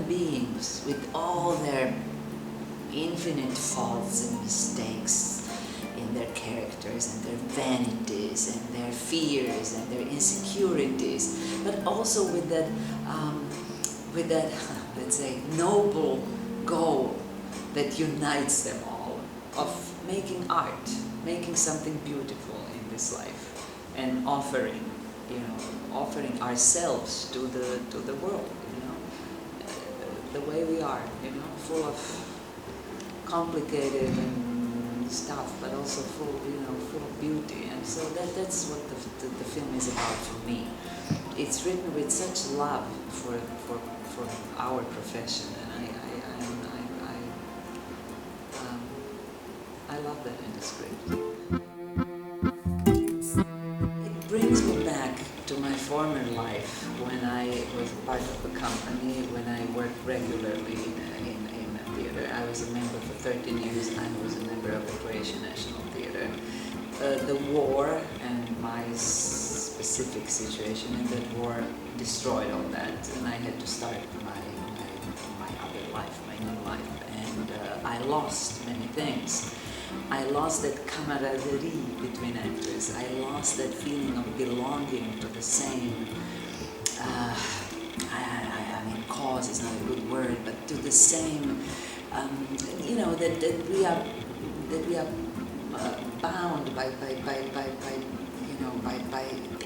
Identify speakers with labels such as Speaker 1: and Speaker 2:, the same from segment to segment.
Speaker 1: beings with all their infinite faults and mistakes in their characters and their vanities and their fears and their insecurities, but also with that, let's say, noble goal that unites them all, of making art, making something beautiful in this life, and offering ourselves to the world, the way we are, full of complicated and stuff, but also full of beauty. And so that's what the film is about for me. It's written with such love for our profession, and I love that in the script. It brings me back to my former life when I was part of a company, when I worked regularly in a theater. I was a member for 13 years. I was a member of the Croatian National Theater. The war and my specific situation in that war destroyed all that, and I had to start my other life, my new life, and I lost many things. I lost that camaraderie between actors. I lost that feeling of belonging to the same, I mean, cause is not a good word, but to the same, that we are bound by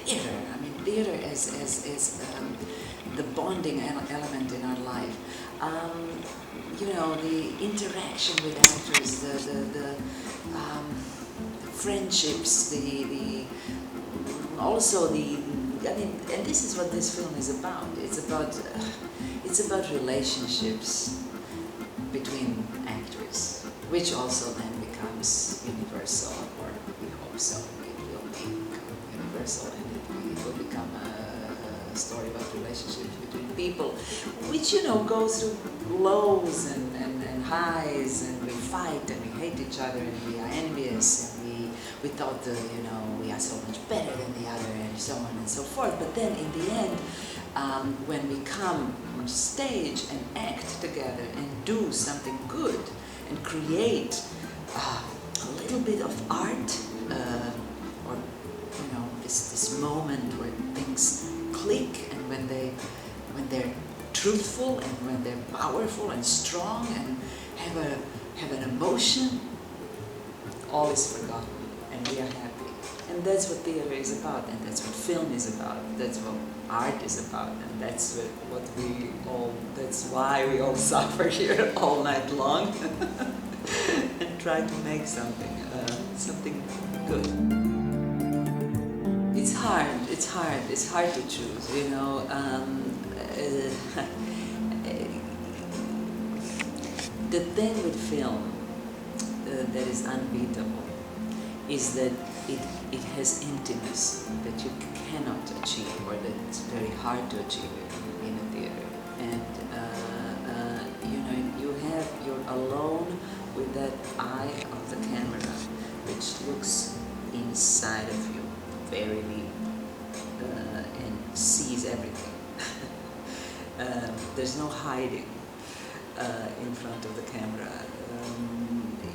Speaker 1: theater. I mean, theater as the bonding element in our life. The interaction with actors, the friendships, and this is what this film is about. It's about relationships between actors, which also then becomes universal, or we hope so. It will become universal, and it will become a story about relationships between people, which go through lows and highs, and we fight and we hate each other and we are envious and we thought we are so much better than the other, and so on and so forth. But then in the end, when we come on stage and act together and do something good and create a little bit of art, or this moment where things click, and when they're truthful and when they're powerful and strong and have an emotion, all is forgotten and we are happy. And that's what theater is about, and that's what film is about, that's what art is about, and that's that's why we all suffer here all night long and try to make something good. It's hard to choose, The thing with film that is unbeatable is that it has intimacy that you cannot achieve, or that it's very hard to achieve in a theater. And you're alone with that eye of the camera, which looks inside of you very deep and sees everything. There's no hiding in front of the camera.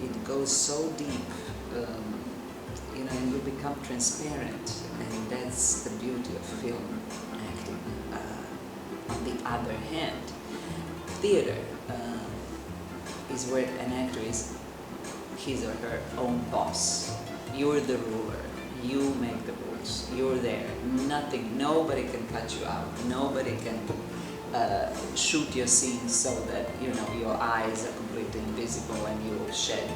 Speaker 1: It goes so deep, and you become transparent, and that's the beauty of film acting. On the other hand, theater is where an actor is his or her own boss. You're the ruler. You make the rules. You're there. Nobody can cut you out. Nobody can shoot your scenes so that your eyes are completely invisible and you will shed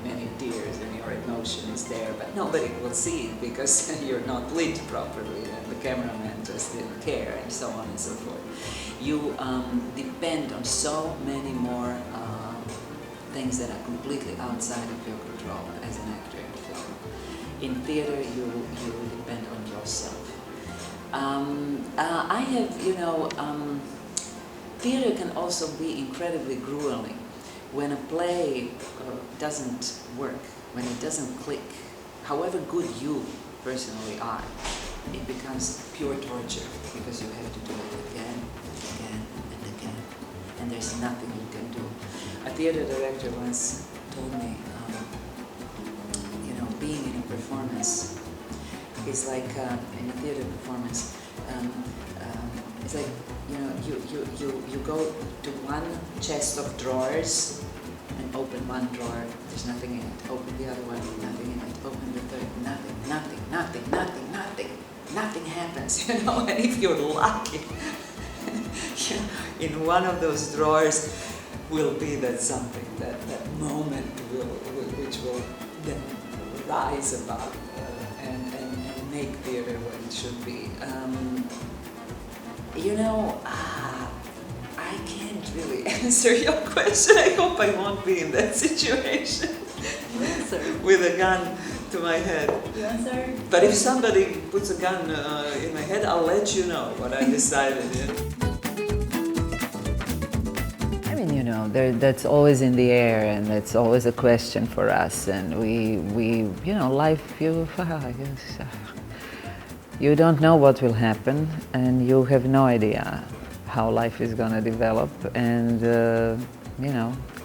Speaker 1: many tears and your emotion is there, but nobody will see it because you're not lit properly and the cameraman just didn't care, and so on and so forth. You depend on so many more things that are completely outside of your control as an actor in film. In theater, you depend on yourself. Theater can also be incredibly grueling. When a play doesn't work, when it doesn't click, however good you personally are, it becomes pure torture because you have to do it again and again and again. And there's nothing you can do. A theater director once told me, being in a performance is like, in a theater performance, it's like, you go to one chest of drawers and open one drawer, there's nothing in it. Open the other one, nothing in it. Open the third, nothing happens, And if you're lucky, in one of those drawers will be that something, that moment which will then rise above and make theater what it should be. I can't really answer your question. I hope I won't be in that situation with a gun to my head.
Speaker 2: You answer?
Speaker 1: But if somebody puts a gun in my head, I'll let you know what I decided.
Speaker 3: I mean, that's always in the air, and that's always a question for us. And we life, you don't know what will happen, and you have no idea how life is going to develop. And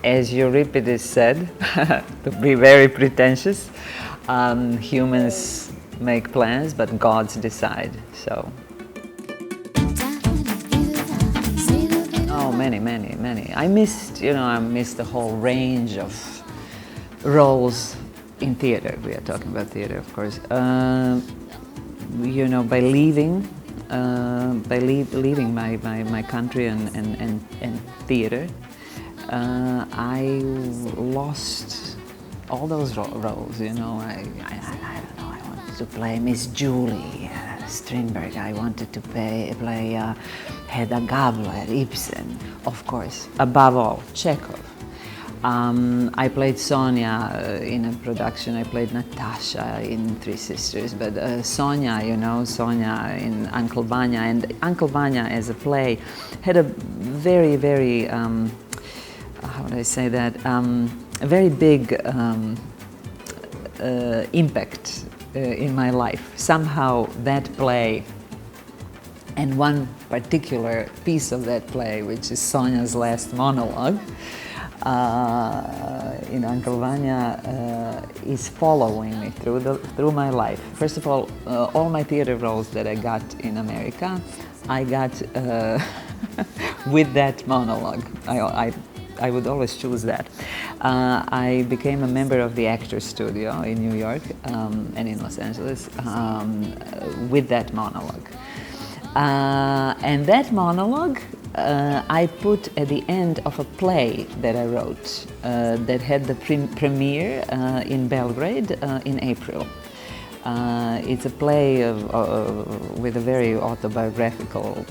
Speaker 3: as Euripides said, to be very pretentious, humans make plans, but gods decide. So. Oh, many. I missed the whole range of roles in theater. We are talking about theater, of course. By leaving my country and theater, I lost all those roles. I don't know. I wanted to play Miss Julie Strindberg. I wanted to play Hedda Gabler, Ibsen, of course. Above all, Chekhov. I played Sonia in a production. I played Natasha in Three Sisters, but Sonia in Uncle Vanya. And Uncle Vanya as a play had a very, very, how would I say that, a very big impact in my life. Somehow that play, and one particular piece of that play, which is Sonia's last monologue, in Uncle Vanya, is following me through my life. First of all my theater roles that I got in America, I got with that monologue. I would always choose that. I became a member of the Actors Studio in New York and in Los Angeles with that monologue. And that monologue I put at the end of a play that I wrote that had the premiere in Belgrade in April. It's a play with a very autobiographical,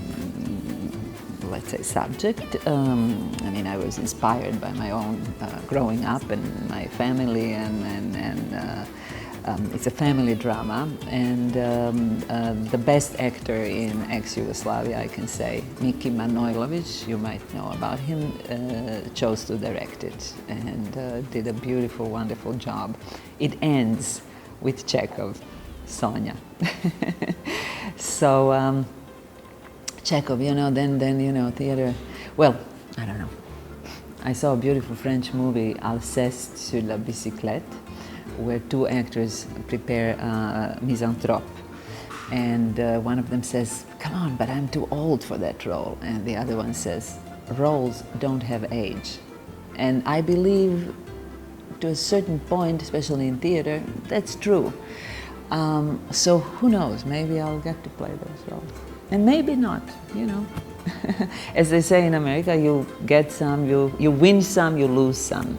Speaker 3: let's say, subject. I was inspired by my own growing up and my family, and it's a family drama, and the best actor in ex-Yugoslavia, I can say, Miki Manojlović, you might know about him, chose to direct it and did a beautiful, wonderful job. It ends with Chekhov, Sonia. So Chekhov, then theater, well, I don't know. I saw a beautiful French movie, Alceste sur la bicyclette, where two actors prepare misanthrope, and one of them says, "Come on, but I'm too old for that role," and the other one says, "Roles don't have age." And I believe to a certain point, especially in theater, that's true. So who knows, maybe I'll get to play those roles, and maybe not, As they say in America, you get some, you win some, you lose some.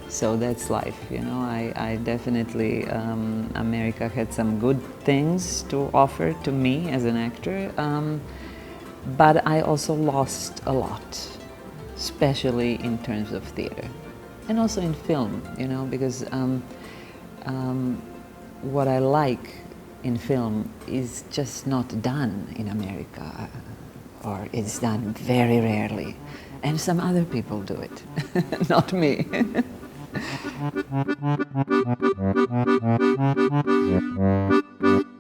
Speaker 3: So that's life, I definitely, America had some good things to offer to me as an actor, but I also lost a lot, especially in terms of theater, and also in film, because what I like in film is just not done in America, or it's done very rarely, and some other people do it, not me.